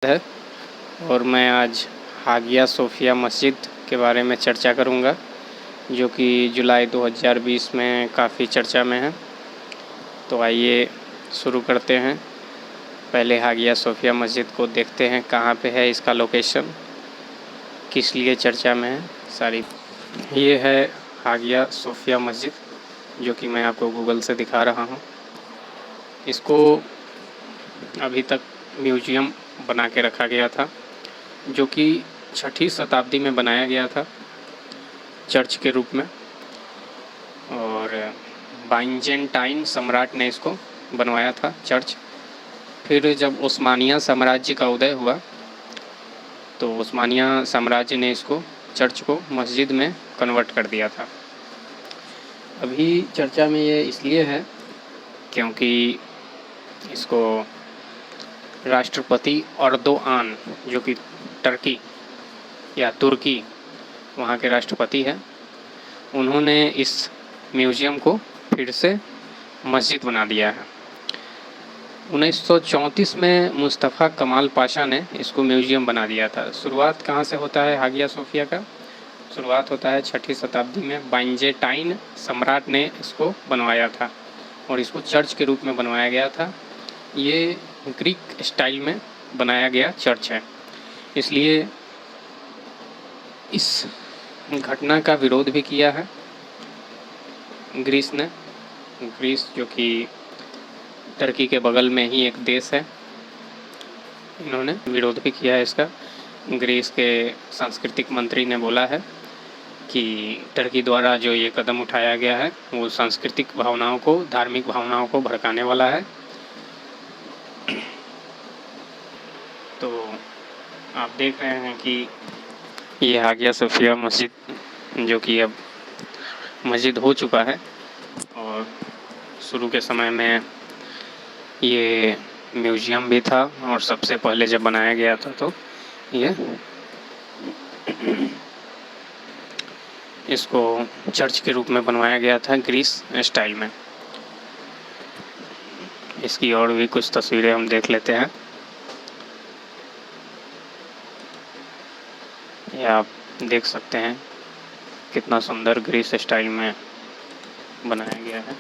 है और मैं आज हागिया सोफिया मस्जिद के बारे में चर्चा करूंगा, जो कि जुलाई 2020 में काफ़ी चर्चा में है। तो आइए शुरू करते हैं। पहले हागिया सोफिया मस्जिद को देखते हैं, कहाँ पे है, इसका लोकेशन, किस लिए चर्चा में है सारी। ये है हागिया सोफिया मस्जिद, जो कि मैं आपको गूगल से दिखा रहा हूँ। इसको अभी तक म्यूजियम बना के रखा गया था, जो कि 6वीं शताब्दी में बनाया गया था चर्च के रूप में, और बाइजेंटाइन सम्राट ने इसको बनवाया था चर्च। फिर जब उस्मानिया साम्राज्य का उदय हुआ तो उस्मानिया साम्राज्य ने इसको चर्च को मस्जिद में कन्वर्ट कर दिया था। अभी चर्चा में ये इसलिए है क्योंकि इसको राष्ट्रपति अर्दोआन, जो कि टर्की या तुर्की वहाँ के राष्ट्रपति हैं, उन्होंने इस म्यूज़ियम को फिर से मस्जिद बना दिया है। 1934 में मुस्तफ़ा कमाल पाशा ने इसको म्यूज़ियम बना दिया था। शुरुआत कहाँ से होता है हागिया सोफिया का? शुरुआत होता है 6वीं शताब्दी में। बाइजेंटाइन सम्राट ने इसको बनवाया था और इसको चर्च के रूप में बनवाया गया था। ये ग्रीक स्टाइल में बनाया गया चर्च है, इसलिए इस घटना का विरोध भी किया है ग्रीस ने। ग्रीस जो कि टर्की के बगल में ही एक देश है, इन्होंने विरोध भी किया है इसका। ग्रीस के सांस्कृतिक मंत्री ने बोला है कि टर्की द्वारा जो ये कदम उठाया गया है वो सांस्कृतिक भावनाओं को, धार्मिक भावनाओं को भड़काने वाला है। तो आप देख रहे हैं कि ये हागिया सोफिया मस्जिद, जो कि अब मस्जिद हो चुका है, और शुरू के समय में ये म्यूज़ियम भी था, और सबसे पहले जब बनाया गया था तो ये इसको चर्च के रूप में बनवाया गया था ग्रीस स्टाइल में। इसकी और भी कुछ तस्वीरें हम देख लेते हैं। ये आप देख सकते हैं कितना सुंदर ग्रीस स्टाइल में बनाया गया है।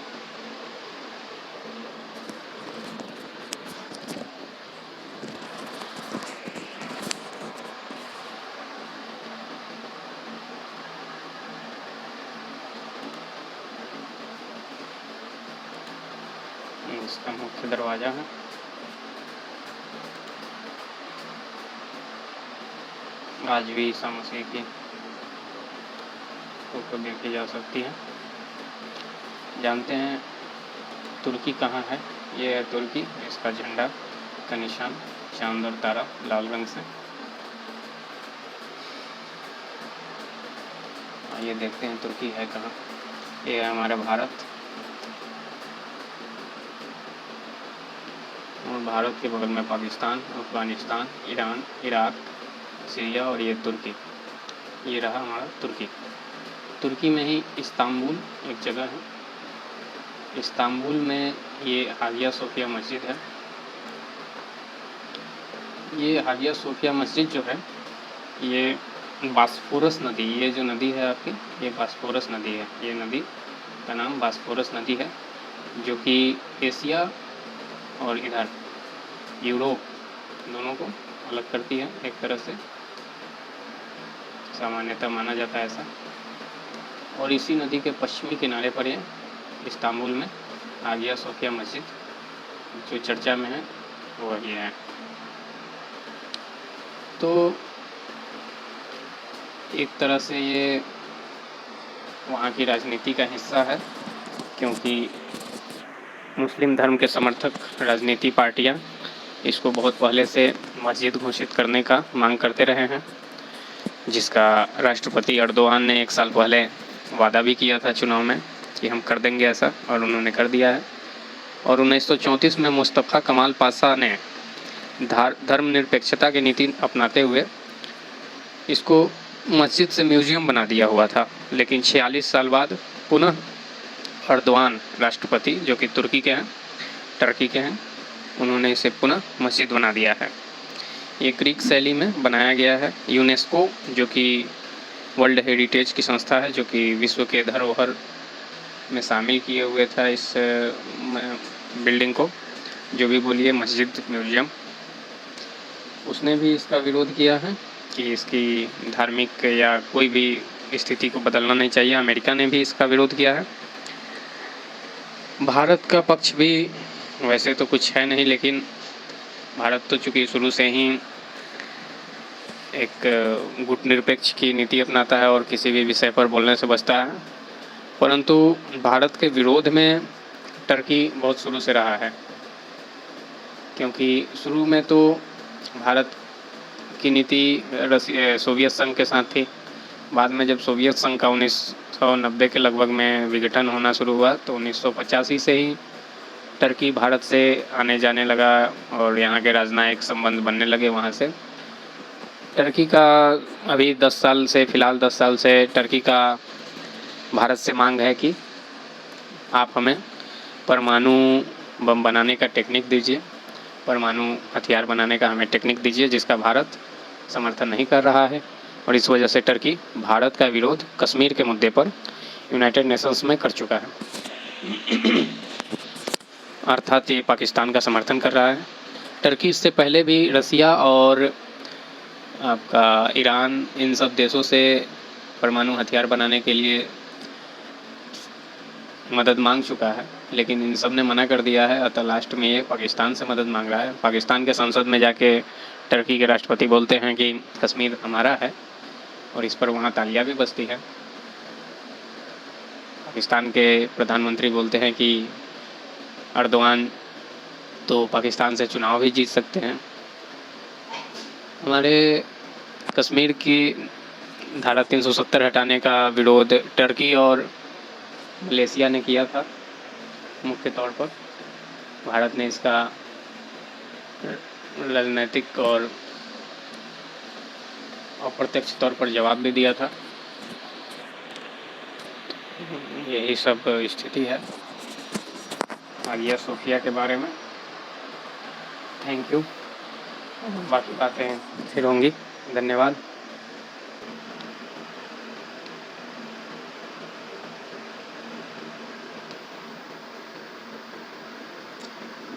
इसका मुख्य दरवाज़ा है। आज भी ईसा मसीह की फोटो देखी जा सकती है। जानते हैं तुर्की कहाँ है? ये है तुर्की। इसका झंडा का निशान चांद और तारा लाल रंग से। ये देखते हैं तुर्की है कहाँ। ये है हमारा भारत, और भारत के बगल में Pakistan, Afghanistan, Iran, Iraq, Syria, और ये तुर्की। ये रहा हमारा तुर्की। तुर्की में ही इस्तांबुल एक जगह है। इस्तांबुल में ये हागिया सोफिया मस्जिद है। ये हागिया सोफिया मस्जिद जो है, ये बास्फोरस नदी, ये जो नदी है आपकी, ये बास्फोरस नदी है। ये नदी का नाम बास्फोरस नदी है, जो कि एशिया और इधर यूरोप दोनों को अलग करती है एक तरह से, सामान्यतः माना जाता है ऐसा। और इसी नदी के पश्चिमी किनारे पर ये इस्तांबुल में हागिया सोफिया मस्जिद जो चर्चा में है वो ये है। तो एक तरह से ये वहाँ की राजनीति का हिस्सा है, क्योंकि मुस्लिम धर्म के समर्थक राजनीति पार्टियाँ इसको बहुत पहले से मस्जिद घोषित करने का मांग करते रहे हैं, जिसका राष्ट्रपति अर्दोआन ने 1 साल पहले वादा भी किया था चुनाव में कि हम कर देंगे ऐसा, और उन्होंने कर दिया है। और 1934 में मुस्तफ़ा कमाल पाशा ने धर्मनिरपेक्षता की नीति अपनाते हुए इसको मस्जिद से म्यूज़ियम बना दिया हुआ था। लेकिन 46 साल बाद पुनः अर्दोआन राष्ट्रपति, जो कि तुर्की के हैं, टर्की के हैं, उन्होंने इसे पुनः मस्जिद बना दिया है। ये ग्रीक शैली में बनाया गया है। यूनेस्को जो कि वर्ल्ड हेरिटेज की संस्था है, जो कि विश्व के धरोहर में शामिल किए हुए था इस बिल्डिंग को, जो भी बोलिए मस्जिद म्यूज़ियम, उसने भी इसका विरोध किया है कि इसकी धार्मिक या कोई भी स्थिति को बदलना नहीं चाहिए। अमेरिका ने भी इसका विरोध किया है। भारत का पक्ष भी वैसे तो कुछ है नहीं, लेकिन भारत तो चूँकि शुरू से ही एक गुटनिरपेक्ष की नीति अपनाता है और किसी भी विषय पर बोलने से बचता है, परंतु भारत के विरोध में टर्की बहुत शुरू से रहा है, क्योंकि शुरू में तो भारत की नीति सोवियत संघ के साथ थी। बाद में जब सोवियत संघ का 1990 के लगभग में विघटन होना शुरू हुआ तो 1985 से ही टर्की भारत से आने जाने लगा और यहाँ के राजनयिक संबंध बनने लगे वहाँ से। टर्की का अभी 10 साल से, फ़िलहाल 10 साल से टर्की का भारत से मांग है कि आप हमें परमाणु बम बनाने का टेक्निक दीजिए, परमाणु हथियार बनाने का हमें टेक्निक दीजिए, जिसका भारत समर्थन नहीं कर रहा है। और इस वजह से टर्की भारत का विरोध कश्मीर के मुद्दे पर यूनाइटेड नेशंस में कर चुका है, अर्थात ये पाकिस्तान का समर्थन कर रहा है। टर्की इससे पहले भी रसिया और आपका ईरान, इन सब देशों से परमाणु हथियार बनाने के लिए मदद मांग चुका है, लेकिन इन सब ने मना कर दिया है। अतः लास्ट में ये पाकिस्तान से मदद मांग रहा है। पाकिस्तान के संसद में जाके टर्की के राष्ट्रपति बोलते हैं कि कश्मीर हमारा है, और इस पर वहाँ तालियां भी बजती हैं। पाकिस्तान के प्रधानमंत्री बोलते हैं कि अर्दोआन तो पाकिस्तान से चुनाव भी जीत सकते हैं। हमारे कश्मीर की धारा 370 हटाने का विरोध टर्की और मलेशिया ने किया था मुख्य तौर पर। भारत ने इसका राजनीतिक और अप्रत्यक्ष तौर पर जवाब भी दिया था। यही सब स्थिति है हागिया सोफिया के बारे में। Thank you. बाकी बातें फिर होंगी। धन्यवाद।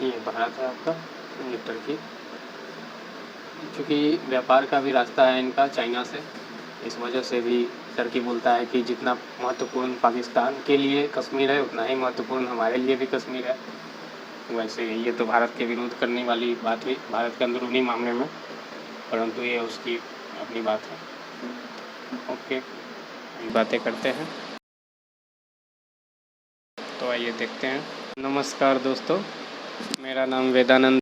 ये भारत है आपका, ये टर्की। चूँकि व्यापार का भी रास्ता है इनका चाइना से, इस वजह से भी टर्की बोलता है कि जितना महत्वपूर्ण पाकिस्तान के लिए कश्मीर है, उतना ही महत्वपूर्ण हमारे लिए भी कश्मीर है। वैसे ये तो भारत के विरोध करने वाली बात हुई भारत के अंदरूनी मामले में, परंतु ये उसकी अपनी बात है। ओके, बातें करते हैं तो आइए देखते हैं। नमस्कार दोस्तों, मेरा नाम वेदानंद